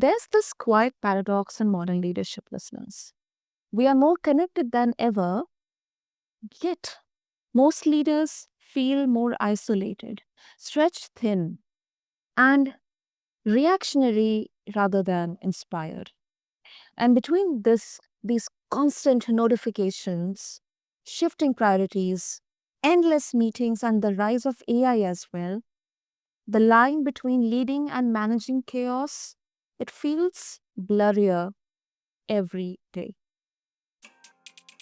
There's this quiet paradox in modern leadership, listeners. We are more connected than ever, yet most leaders feel more isolated, stretched thin, and reactionary rather than inspired. And between these constant notifications, shifting priorities, endless meetings, and the rise of AI as well, the line between leading and managing chaos, it feels blurrier every day.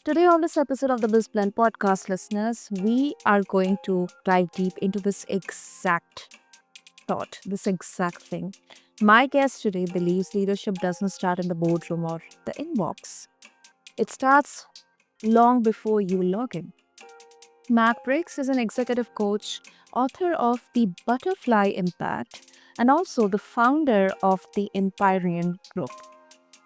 Today, on this episode of the BizBlend podcast, listeners, we are going to dive deep into this exact thought, this exact thing. My guest today believes leadership doesn't start in the boardroom or the inbox, it starts long before you log in. Mark Briggs is an executive coach, author of The Butterfly Impact, and also the founder of the Empyrean Group.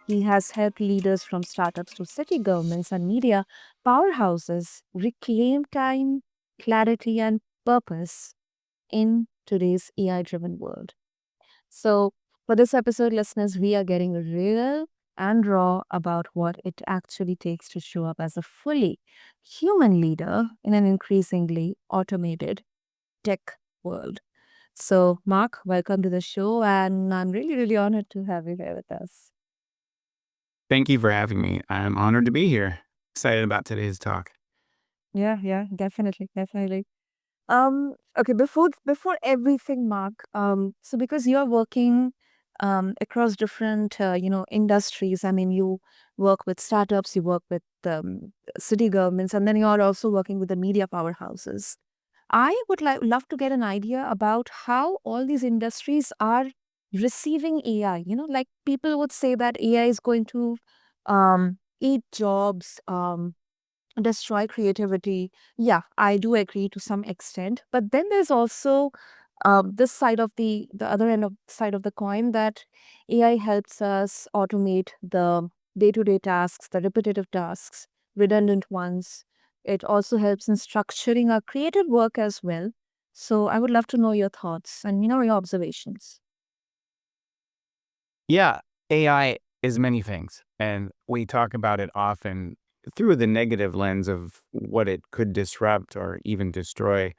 He has helped leaders from startups to city governments and media powerhouses reclaim time, clarity, and purpose in today's AI driven world. So, for this episode, listeners, we are getting real and raw about what it actually takes to show up as a fully human leader in an increasingly automated tech world. So, Mark, welcome to the show, and I'm really, really honored to have you here with us. Thank you for having me. I'm honored to be here. Excited about today's talk. Yeah, definitely, definitely. Okay, before everything, Mark, so because you're working across different industries, I mean, you work with startups, you work with city governments, and then you're also working with the media powerhouses. I would love to get an idea about how all these industries are receiving AI. Like people would say that AI is going to eat jobs, destroy creativity. Yeah, I do agree to some extent. But then there's also this side of the other end of side of the coin, that AI helps us automate the day-to-day tasks, the repetitive tasks, redundant ones. It also helps in structuring our creative work as well. So I would love to know your thoughts and your observations. Yeah, AI is many things, and we talk about it often through the negative lens of what it could disrupt or even destroy.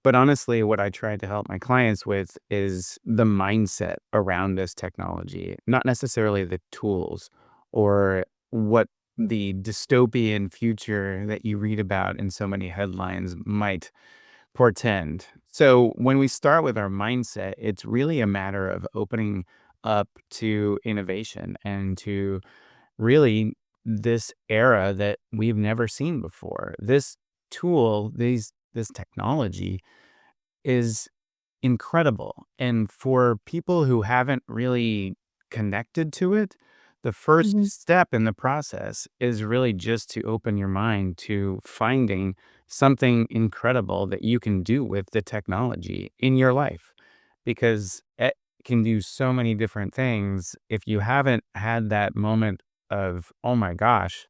But honestly, what I try to help my clients with is the mindset around this technology, not necessarily the tools or what the dystopian future that you read about in so many headlines might portend. So when we start with our mindset, it's really a matter of opening up to innovation and to really this era that we've never seen before. This tool, this technology is incredible. And for people who haven't really connected to it, the first Mm-hmm. step in the process is really just to open your mind to finding something incredible that you can do with the technology in your life, because it can do so many different things. If you haven't had that moment of, oh my gosh,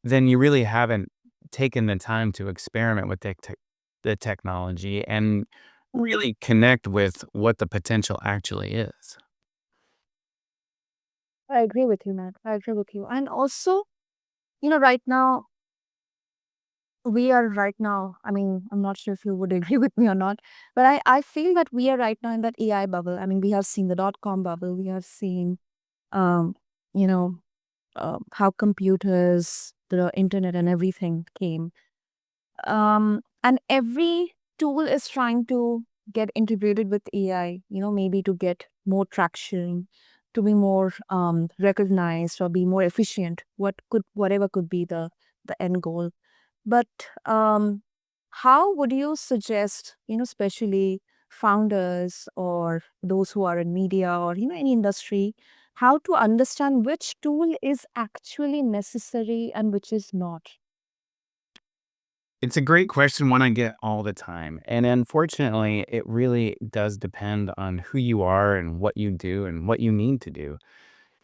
then you really haven't taken the time to experiment with the technology and really connect with what the potential actually is. I agree with you, Matt. I agree with you. And also, right now, I mean, I'm not sure if you would agree with me or not, but I feel that we are right now in that AI bubble. I mean, we have seen the dot-com bubble. We have seen, um, you know, how computers, the internet and everything came. And every tool is trying to get integrated with AI, maybe to get more traction, to be more recognized or be more efficient, whatever could be the end goal. But how would you suggest, especially founders or those who are in media or, any industry, how to understand which tool is actually necessary and which is not? It's a great question, one I get all the time. And unfortunately, it really does depend on who you are and what you do and what you need to do.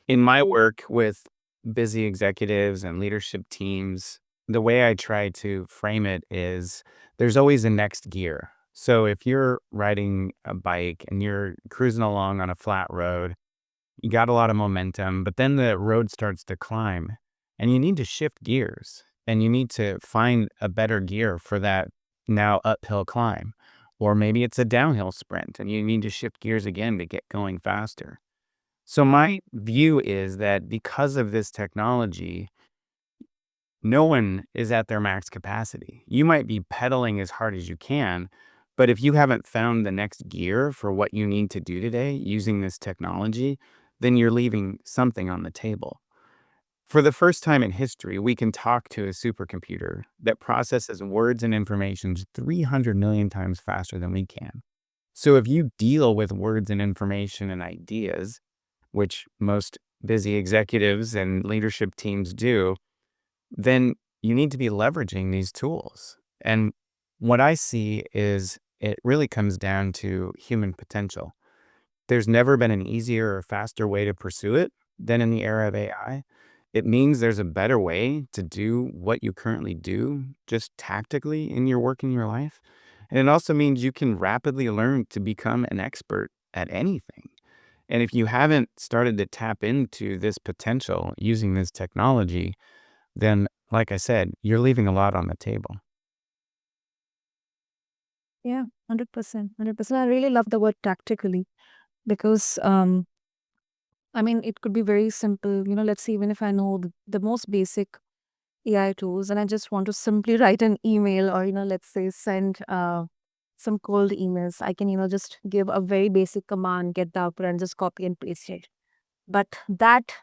In my work with busy executives and leadership teams, the way I try to frame it is there's always a next gear. So if you're riding a bike and you're cruising along on a flat road You got a lot of momentum, but then the road starts to climb and you need to shift gears and you need to find a better gear for that now uphill climb. Or maybe it's a downhill sprint and you need to shift gears again to get going faster. So, my view is that because of this technology, no one is at their max capacity. You might be pedaling as hard as you can, but if you haven't found the next gear for what you need to do today using this technology, then you're leaving something on the table. For the first time in history, we can talk to a supercomputer that processes words and information 300 million times faster than we can. So if you deal with words and information and ideas, which most busy executives and leadership teams do, then you need to be leveraging these tools. And what I see is it really comes down to human potential. There's never been an easier or faster way to pursue it than in the era of AI. It means there's a better way to do what you currently do, just tactically in your work in your life. And it also means you can rapidly learn to become an expert at anything. And if you haven't started to tap into this potential using this technology, then, like I said, you're leaving a lot on the table. Yeah, 100%. 100%. I really love the word tactically because, I mean, it could be very simple. Let's say, even if I know the most basic AI tools and I just want to simply write an email or, let's say send some cold emails, I can, just give a very basic command, get the output and just copy and paste it. But that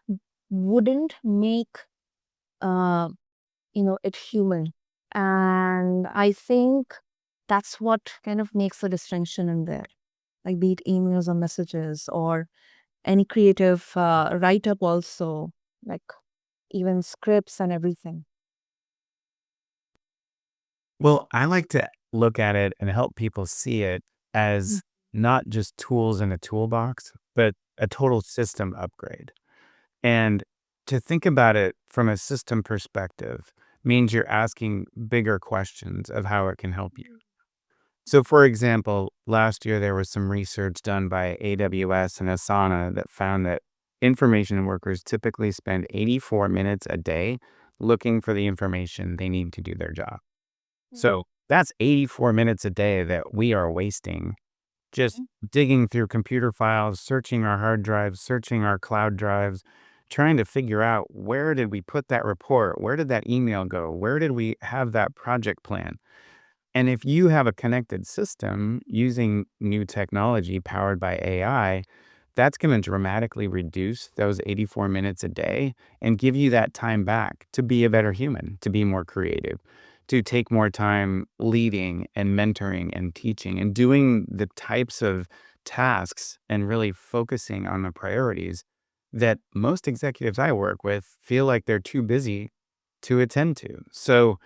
wouldn't make, uh, it human. And I think that's what kind of makes the distinction in there. Like be it emails or messages or any creative write up also, like even scripts and everything. Well, I like to look at it and help people see it Mm. as not just tools in a toolbox, but a total system upgrade. And to think about it from a system perspective means you're asking bigger questions of how it can help you. So, for example, last year there was some research done by AWS and Asana that found that information workers typically spend 84 minutes a day looking for the information they need to do their job. So that's 84 minutes a day that we are wasting just Mhm. digging through computer files, searching our hard drives, searching our cloud drives, trying to figure out where did we put that report? Where did that email go? Where did we have that project plan? And if you have a connected system using new technology powered by AI, that's going to dramatically reduce those 84 minutes a day and give you that time back to be a better human, to be more creative, to take more time leading and mentoring and teaching and doing the types of tasks and really focusing on the priorities that most executives I work with feel like they're too busy to attend to. So,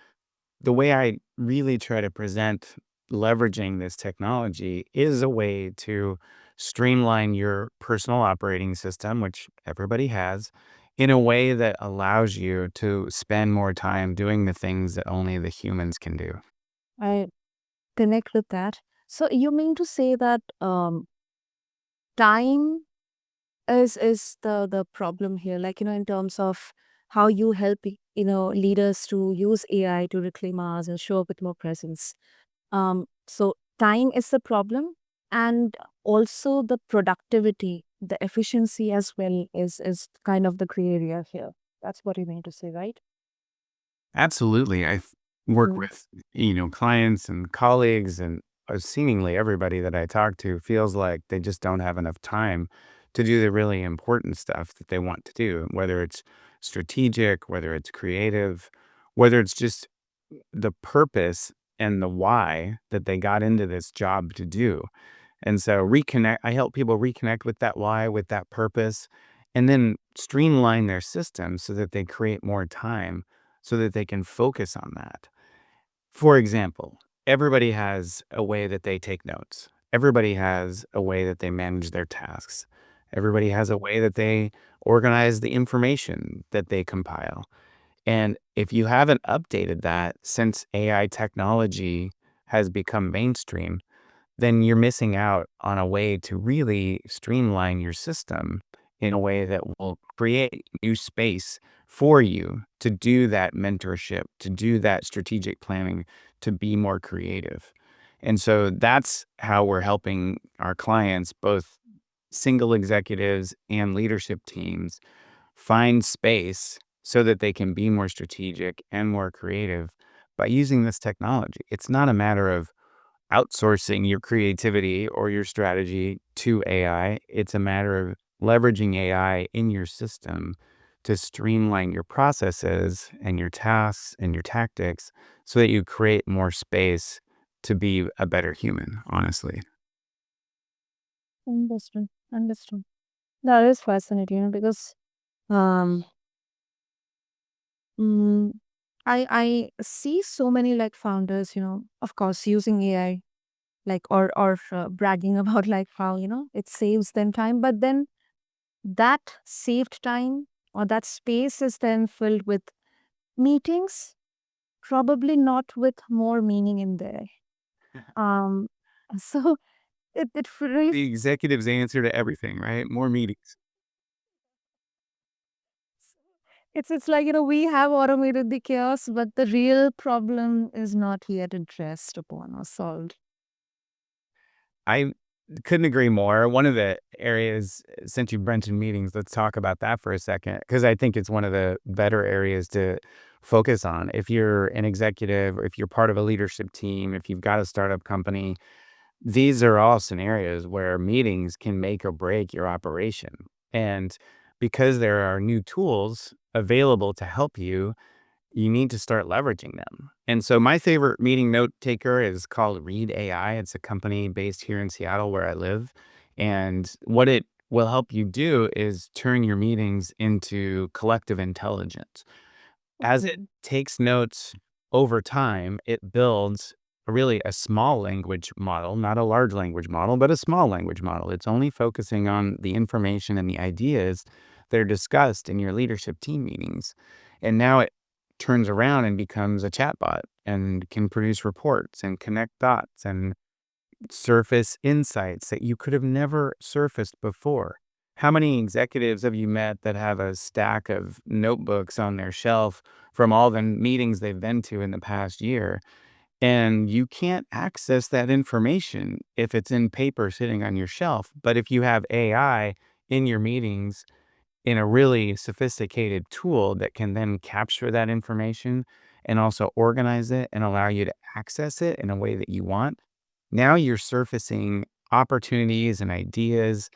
the way I really try to present leveraging this technology is a way to streamline your personal operating system, which everybody has, in a way that allows you to spend more time doing the things that only the humans can do. I connect with that. So you mean to say that time is the problem here, like in terms of how you help leaders to use AI to reclaim ours and show up with more presence. So time is the problem, and also the productivity, the efficiency as well is kind of the gray area here. That's what you mean to say, right? Absolutely. Work Mm. with, clients and colleagues and seemingly everybody that I talk to feels like they just don't have enough time to do the really important stuff that they want to do, whether it's strategic, whether it's creative, whether it's just the purpose and the why that they got into this job to do. And so I help people reconnect with that why, with that purpose, and then streamline their system so that they create more time so that they can focus on that. For example, everybody has a way that they take notes. Everybody has a way that they manage their tasks. Everybody has a way that they organize the information that they compile. And if you haven't updated that since AI technology has become mainstream, then you're missing out on a way to really streamline your system in a way that will create new space for you to do that mentorship, to do that strategic planning, to be more creative. And so that's how we're helping our clients, both single executives and leadership teams, find space so that they can be more strategic and more creative by using this technology. It's not a matter of outsourcing your creativity or your strategy to AI. It's a matter of leveraging AI in your system to streamline your processes and your tasks and your tactics so that you create more space to be a better human, honestly. Understood. Understood. That is fascinating, because um mm, I see so many like founders, of course, using AI, like, or bragging about like how it saves them time, but then that saved time or that space is then filled with meetings, probably not with more meaning in there. Um, so it really, The executive's answer to everything, right? More meetings. it's like we have automated the chaos, but the real problem is not yet addressed upon or solved. I couldn't agree more. One of the areas, since you mentioned meetings, let's talk about that for a second, because I think it's one of the better areas to focus on. If you're an executive, or if you're part of a leadership team, if you've got a startup company, these are all scenarios where meetings can make or break your operation. And because there are new tools available to help you, you need to start leveraging them. And so my favorite meeting note taker is called Read AI. It's a company based here in Seattle where I live. And what it will help you do is turn your meetings into collective intelligence. As it Mhm. takes notes over time, it builds really a small language model, not a large language model, but a small language model. It's only focusing on the information and the ideas that are discussed in your leadership team meetings. And now it turns around and becomes a chatbot and can produce reports and connect dots and surface insights that you could have never surfaced before. How many executives have you met that have a stack of notebooks on their shelf from all the meetings they've been to in the past year? And you can't access that information if it's in paper sitting on your shelf. But if you have AI in your meetings in a really sophisticated tool that can then capture that information and also organize it and allow you to access it in a way that you want, now you're surfacing opportunities and ideas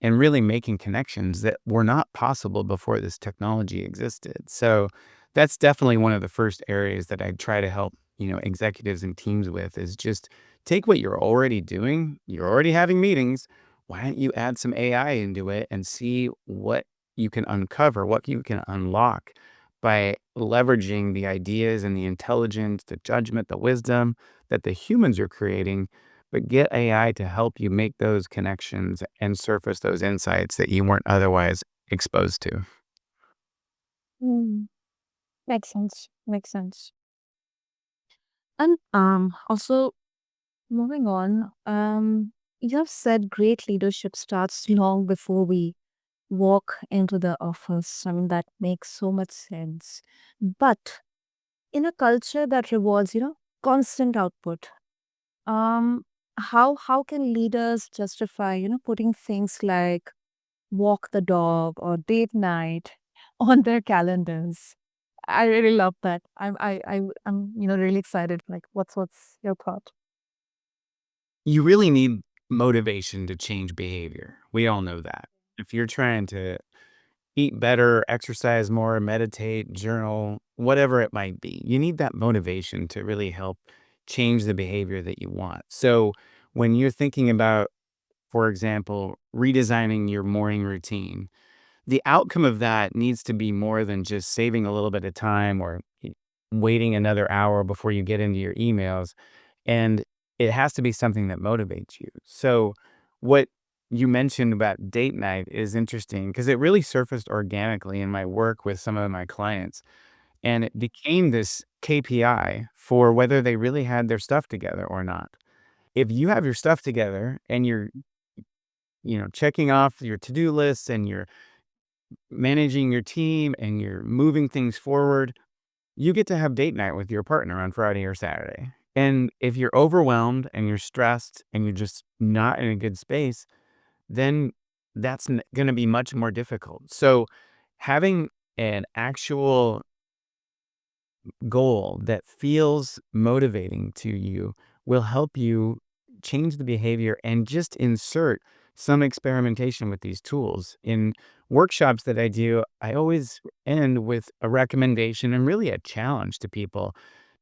and really making connections that were not possible before this technology existed. So that's definitely one of the first areas that I try to help, executives and teams with is just take what you're already doing. You're already having meetings. Why don't you add some AI into it and see what you can uncover, what you can unlock by leveraging the ideas and the intelligence, the judgment, the wisdom that the humans are creating, but get AI to help you make those connections and surface those insights that you weren't otherwise exposed to. Mm, makes sense. Makes sense. And also, moving on, you have said great leadership starts long before we walk into the office. I mean, that makes so much sense. But in a culture that rewards, constant output, um, how can leaders justify, putting things like walk the dog or date night on their calendars? I really love that. I'm really excited. Like, what's your thought? You really need motivation to change behavior. We all know that. If you're trying to eat better, exercise more, meditate, journal, whatever it might be, you need that motivation to really help change the behavior that you want. So when you're thinking about, for example, redesigning your morning routine, the outcome of that needs to be more than just saving a little bit of time or waiting another hour before you get into your emails. And it has to be something that motivates you. So, what you mentioned about date night is interesting because it really surfaced organically in my work with some of my clients. And it became this KPI for whether they really had their stuff together or not. If you have your stuff together and you're checking off your to-do lists and you're managing your team and you're moving things forward, you get to have date night with your partner on Friday or Saturday. And if you're overwhelmed and you're stressed and you're just not in a good space, then that's going to be much more difficult. So having an actual goal that feels motivating to you will help you change the behavior and just insert some experimentation with these tools. In workshops that I do, I always end with a recommendation and really a challenge to people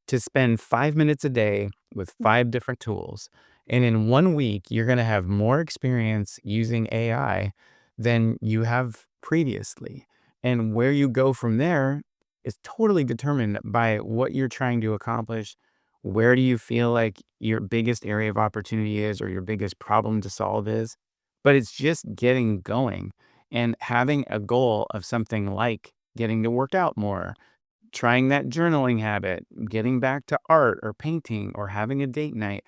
to spend 5 minutes a day with five different tools. And in 1 week, you're going to have more experience using AI than you have previously. And where you go from there is totally determined by what you're trying to accomplish. Where do you feel like your biggest area of opportunity is or your biggest problem to solve is? But it's just getting going and having a goal of something like getting to work out more, trying that journaling habit, getting back to art or painting or having a date night.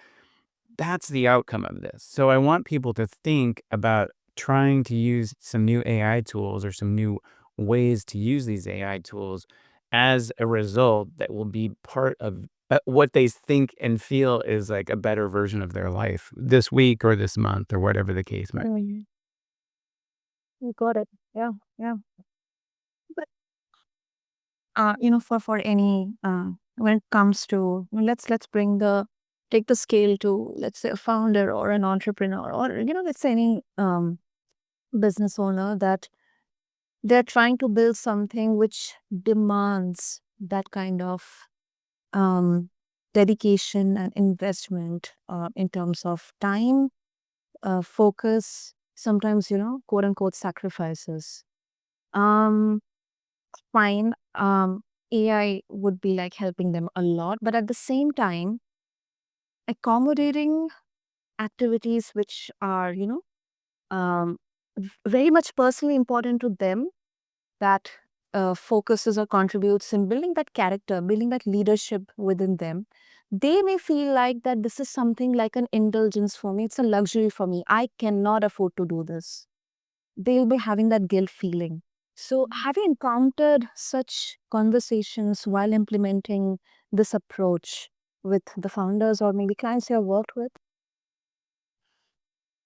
That's the outcome of this. So I want people to think about trying to use some new AI tools or some new ways to use these AI tools as a result that will be part of what they think and feel is like a better version of their life this week or this month or whatever the case might. Mhm. You got it. Yeah, yeah. But for any when it comes to, let's bring the take the scale to, let's say, a founder or an entrepreneur, or let's say any business owner, that they're trying to build something which demands that kind of um, dedication and investment in terms of time, focus, sometimes, quote unquote, sacrifices. Um, Fine. AI would be like helping them a lot, but at the same time, accommodating activities which are, very much personally important to them, that focuses or contributes in building that character, building that leadership within them, they may feel like that this is something like an indulgence for me. It's a luxury for me. I cannot afford to do this. They'll be having that guilt feeling. So, have you encountered such conversations while implementing this approach with the founders or maybe clients you have worked with?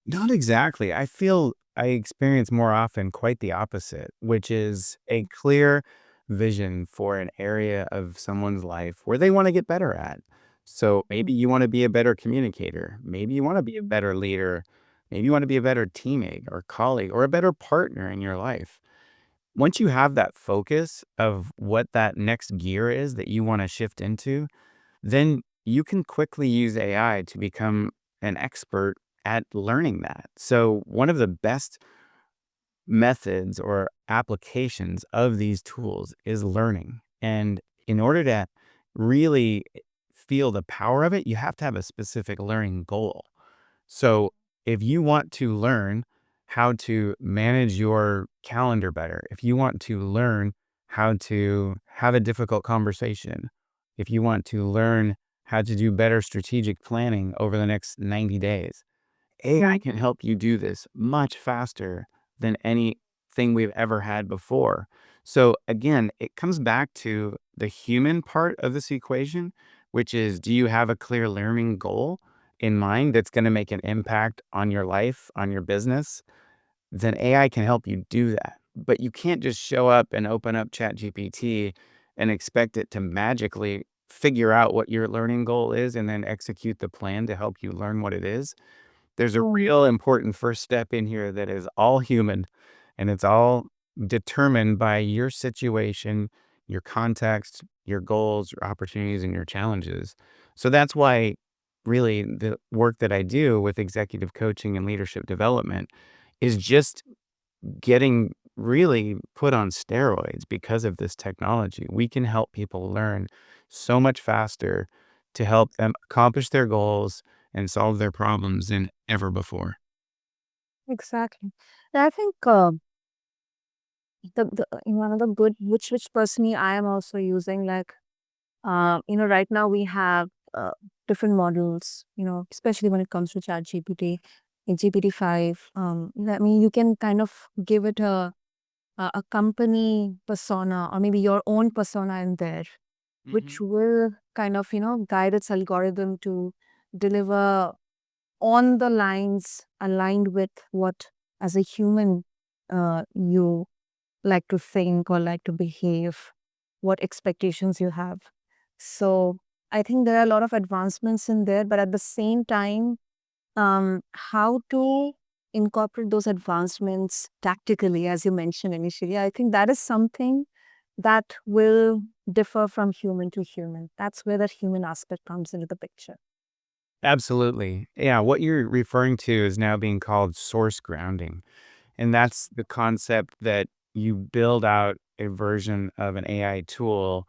Not exactly. I feel I experience more often quite the opposite, which is a clear vision for an area of someone's life where they want to get better at. So maybe you want to be a better communicator. Maybe you want to be a better leader. Maybe you want to be a better teammate or colleague or a better partner in your life. Once you have that focus of what that next gear is that you want to shift into, then you can quickly use AI to become an expert at learning that. So, one of the best methods or applications of these tools is learning. And in order to really feel the power of it, you have to have a specific learning goal. So, if you want to learn how to manage your calendar better, if you want to learn how to have a difficult conversation, if you want to learn how to do better strategic planning over the next 90 days, AI Mm. can help you do this much faster than anything we've ever had before. So again, it comes back to the human part of this equation, which is, do you have a clear learning goal in mind that's going to make an impact on your life, on your business? Then AI can help you do that. But you can't just show up and open up ChatGPT and expect it to magically figure out what your learning goal is and then execute the plan to help you learn what it is. There's a real important first step in here that is all human, and it's all determined by your situation, your context, your goals, your opportunities, and your challenges. So that's why really the work that I do with executive coaching and leadership development is just getting really put on steroids because of this technology. We can help people learn so much faster to help them accomplish their goals and solve their problems than ever before. Exactly. And I think one of the good, which personally I am also using, like right now we have different models, especially when it comes to ChatGPT. in GPT-5. I mean, you can kind of give it a company persona or maybe your own persona in there, which Mhm. will kind of, guide its algorithm to deliver on the lines aligned with what, as a human, you like to think or like to behave, what expectations you have. So I think there are a lot of advancements in there, but at the same time, how to incorporate those advancements tactically, as you mentioned initially, I think that is something that will differ from human to human. That's where that human aspect comes into the picture. Absolutely. Yeah, what you're referring to is now being called source grounding. And that's the concept that you build out a version of an AI tool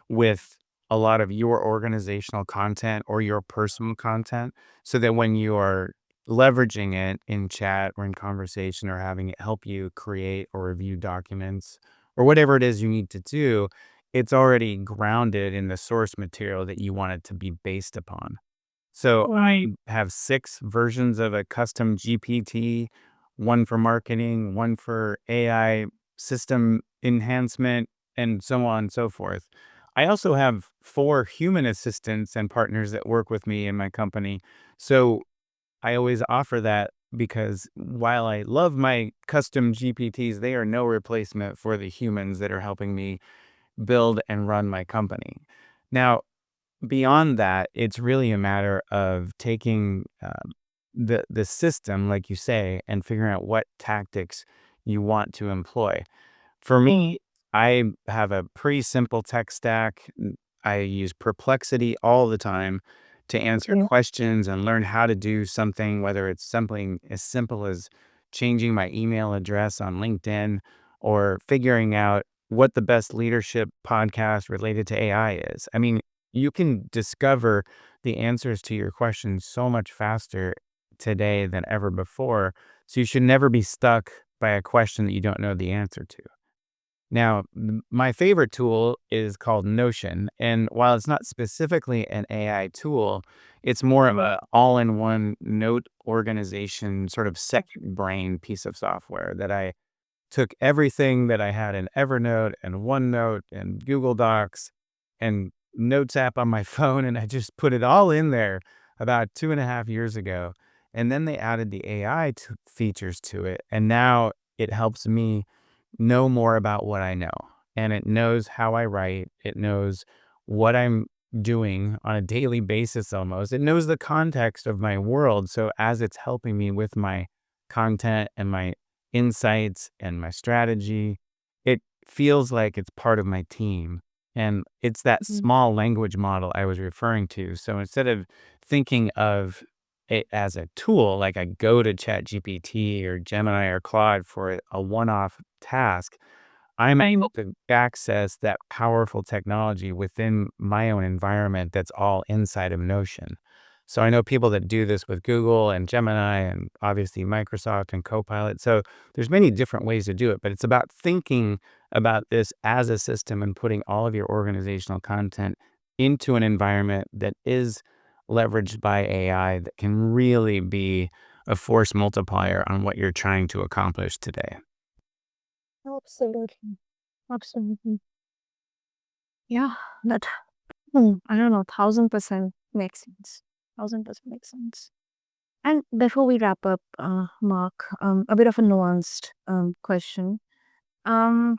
with a lot of your organizational content or your personal content so that when you are leveraging it in chat or in conversation or having it help you create or review documents or whatever it is you need to do, it's already grounded in the source material that you want it to be based upon. So I have 6 versions of a custom GPT, one for marketing, one for AI system enhancement, and so on and so forth. I also have 4 human assistants and partners that work with me in my company. So I always offer that because while I love my custom GPTs, they are no replacement for the humans that are helping me build and run my company. Now, beyond that, it's really a matter of taking the system, like you say, and figuring out what tactics you want to employ. For me, I have a pretty simple tech stack. I use Perplexity all the time to answer Yeah. questions and learn how to do something, whether it's something as simple as changing my email address on LinkedIn or figuring out what the best leadership podcast related to AI is. I mean, you can discover the answers to your questions so much faster today than ever before. So you should never be stuck by a question that you don't know the answer to. Now, my favorite tool is called Notion, and while it's not specifically an AI tool, it's more of a all-in-one note organization, sort of second brain piece of software that I took everything that I had in Evernote and OneNote and Google Docs and Notes app on my phone, and I just put it all in there about 2.5 years ago. And then they added the AI features to it, and now it helps me know more about what I know. And it knows how I write. It knows what I'm doing on a daily basis almost. It knows the context of my world. So as it's helping me with my content and my insights and my strategy, it feels like it's part of my team. And it's that Mhm. small language model I was referring to. So instead of thinking of it as a tool, like I go to ChatGPT or Gemini or Claude for a one-off task, I'm able to access that powerful technology within my own environment that's all inside of Notion. So I know people that do this with Google and Gemini and obviously Microsoft and Copilot. So there's many different ways to do it, but it's about thinking about this as a system and putting all of your organizational content into an environment that is leveraged by AI that can really be a force multiplier on what you're trying to accomplish today. Absolutely. Absolutely. Yeah, that, I don't know, 1000% makes sense. 1000% makes sense. And before we wrap up, Mark, a bit of a nuanced question. Um,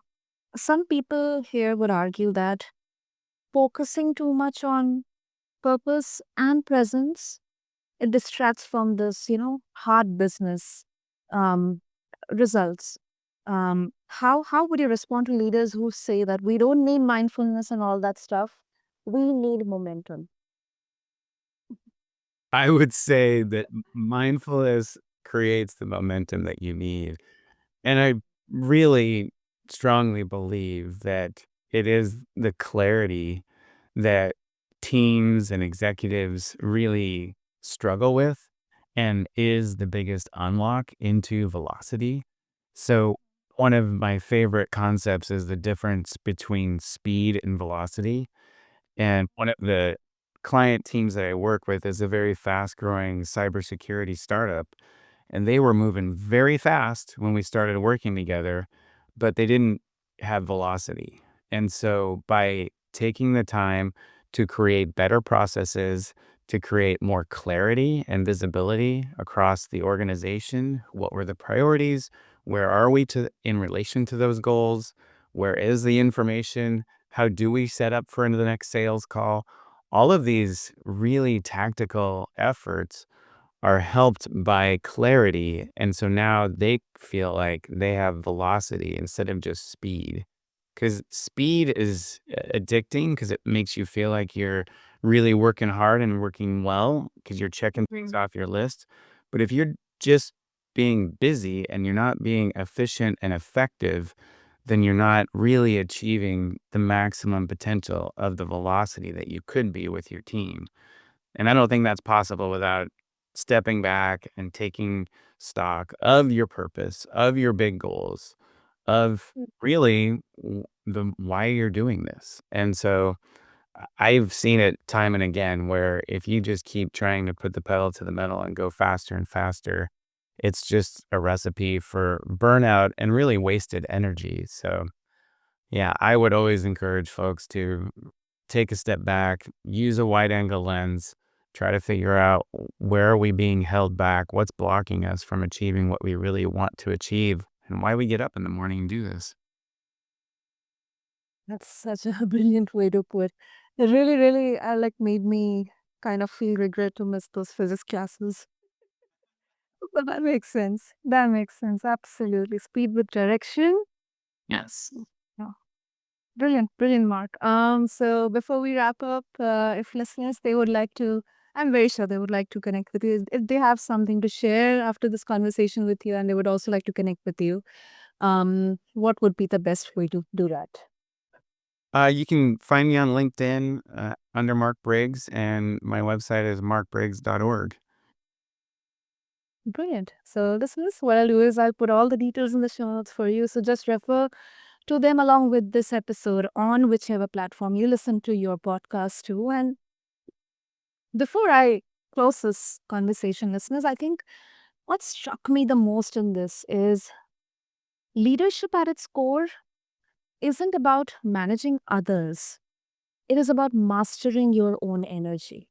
some people here would argue that focusing too much on purpose and presence, it distracts from this, hard business um, results. How would you respond to leaders who say that we don't need mindfulness and all that stuff? We need momentum. I would say that mindfulness creates the momentum that you need. And I really strongly believe that it is the clarity that teams and executives really struggle with and is the biggest unlock into velocity. So, one of my favorite concepts is the difference between speed and velocity. And one of the client teams that I work with is a very fast growing cybersecurity startup. and they were moving very fast when we started working together, but they didn't have velocity. And so by taking the time to create better processes, to create more clarity and visibility across the organization, what were the priorities? Where are we to in relation to those goals? Where is the information? How do we set up for the next sales call? All of these really tactical efforts are helped by clarity. And so now they feel like they have velocity instead of just speed. Because speed is addicting because it makes you feel like you're really working hard and working well because you're checking things off your list. But if you're just being busy and you're not being efficient and effective, then you're not really achieving the maximum potential of the velocity that you could be with your team. And I don't think that's possible without stepping back and taking stock of your purpose, of your big goals, of really the why you're doing this. And so I've seen it time and again where if you just keep trying to put the pedal to the metal and go faster and faster, it's just a recipe for burnout and really wasted energy. So yeah, I would always encourage folks to take a step back, use a wide angle lens, try to figure out where are we being held back, what's blocking us from achieving what we really want to achieve, and why we get up in the morning and do this. That's such a brilliant way to put. It really, really like made me kind of feel regret to miss those physics classes. But that makes sense. That makes sense. Absolutely. Speed with direction. Yes. Yeah. Brilliant, brilliant, Mark. So before we wrap up, if listeners they would like to, I'm very sure they would like to connect with you. If they have something to share after this conversation with you, and they would also like to connect with you, what would be the best way to do that? You can find me on LinkedIn under Mark Briggs, and my website is markbriggs.org. Brilliant. So listeners, what I'll do is I'll put all the details in the show notes for you. So just refer to them along with this episode on whichever platform you listen to your podcast to. And before I close this conversation, listeners, I think what struck me the most in this is leadership at its core isn't about managing others. It is about mastering your own energy.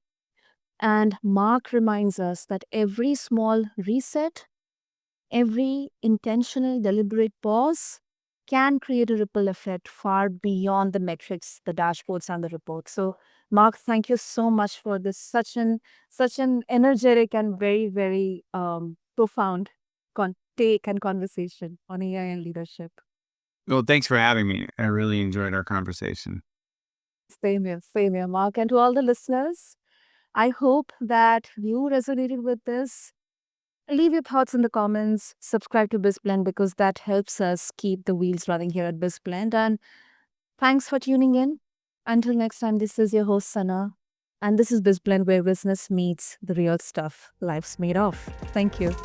And Mark reminds us that every small reset, every intentional, deliberate pause can create a ripple effect far beyond the metrics, the dashboards, and the reports. So, Mark, thank you so much for this such an energetic and very, very profound take and conversation on AI and leadership. Well, thanks for having me. I really enjoyed our conversation. Same here, Mark. And to all the listeners, I hope that you resonated with this. Leave your thoughts in the comments. Subscribe to BizBlend because that helps us keep the wheels running here at BizBlend. And thanks for tuning in. Until next time, this is your host, Sana. And this is BizBlend, where business meets the real stuff life's made of. Thank you.